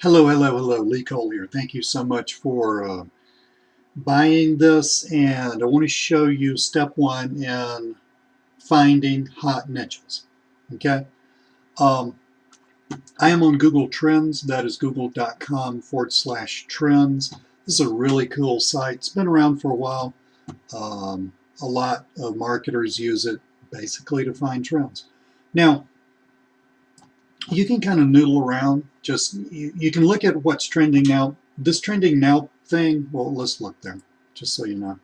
Hello, hello, hello. Lee Cole here. Thank you so much for buying this, and I want to show you step one in finding hot niches. Okay, um, I am on Google Trends. That is google.com/trends. This is a really cool site. It's been around for a while. A lot of marketers use it basically to find trends. Now, you can kind of noodle around. Just you can look at what's trending now. This trending now thing, well, let's look there, just so you know.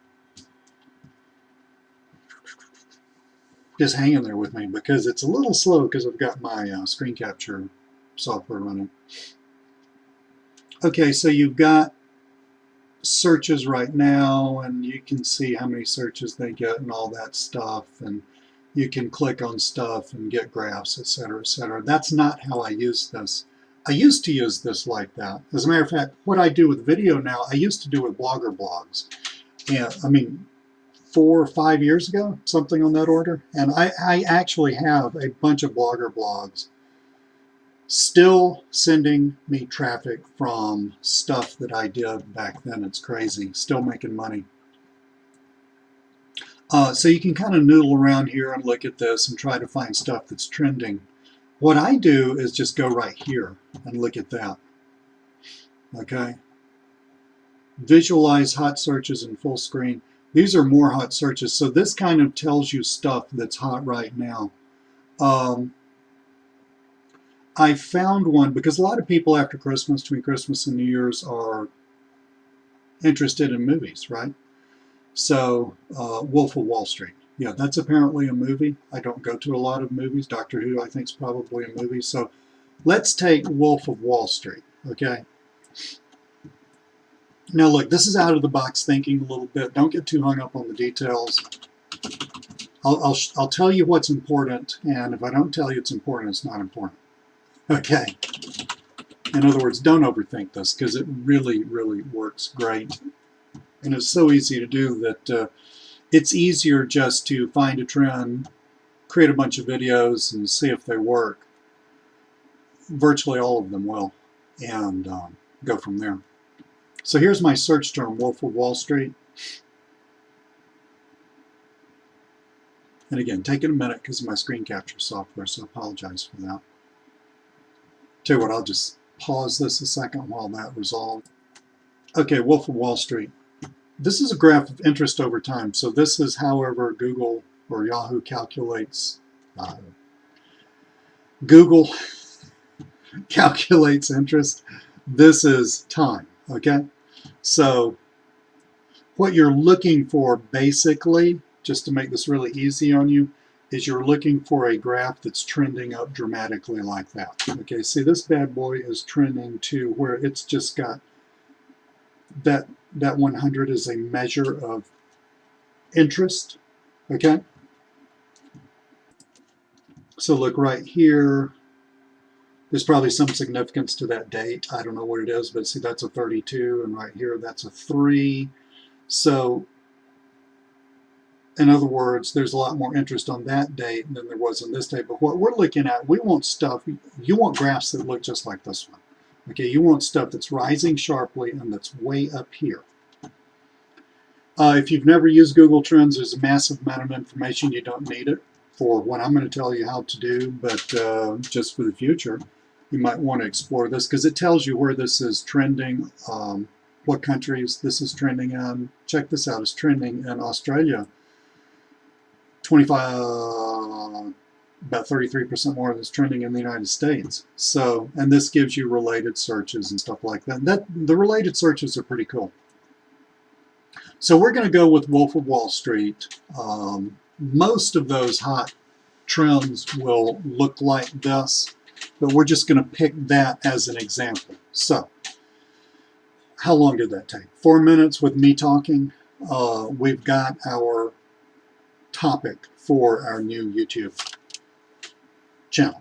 Just hang in there with me because it's a little slow because I've got my screen capture software running. Okay, so you've got searches right now, and you can see how many searches they get and all that stuff, and you can click on stuff and get graphs, etc., etc. That's not how I use this. I used to use this like that. As a matter of fact, what I do with video now, I used to do with Blogger blogs. And I mean, 4 or 5 years ago, something on that order. And I actually have a bunch of Blogger blogs still sending me traffic from stuff that I did back then. It's crazy. Still making money. So you can kind of noodle around here and look at this and try to find stuff that's trending. What I do is just go right here and look at that. Okay. Visualize hot searches in full screen. These are more hot searches. So this kind of tells you stuff that's hot right now. I found one because a lot of people after Christmas, between Christmas and New Year's, are interested in movies, right? So, Wolf of Wall Street. Yeah, that's apparently a movie. I don't go to a lot of movies. Doctor Who, I think, is probably a movie. So, let's take Wolf of Wall Street, okay? Now, look, this is out of the box thinking a little bit. Don't get too hung up on the details. I'll tell you what's important, and if I don't tell you it's important, it's not important. Okay. In other words, don't overthink this because it really, really works great. And it's so easy to do that it's easier just to find a trend, create a bunch of videos, and see if they work. Virtually all of them will, and go from there. So here's my search term, Wolf of Wall Street. And again, taking a minute because of my screen capture software, so I apologize for that. Tell you what, I'll just pause this a second while that resolves. Okay, Wolf of Wall Street. This is a graph of interest over time. So this is however Google or Yahoo calculates Google calculates interest. This is time, okay? So what you're looking for basically, just to make this really easy on you, is you're looking for a graph that's trending up dramatically like that. Okay, see this bad boy is trending to where it's just got that 100 is a measure of interest, okay? So look right here. There's probably some significance to that date. I don't know what it is, but see that's a 32, and right here that's a 3. So in other words, there's a lot more interest on that date than there was on this date. But what we're looking at, we want stuff, you want graphs that look just like this one. Okay, you want stuff that's rising sharply and that's way up here. If you've never used Google Trends, there's a massive amount of information. You don't need it for what I'm going to tell you how to do, but just for the future, you might want to explore this because it tells you where this is trending, what countries this is trending in. Check this out, it's trending in Australia. 25, about 33% more than it's trending in the United States. So, and this gives you related searches and stuff like that. The related searches are pretty cool. So we're going to go with Wolf of Wall Street. Most of those hot trends will look like this, but we're just going to pick that as an example. So, how long did that take? 4 minutes with me talking. We've got our topic for our new YouTube channel.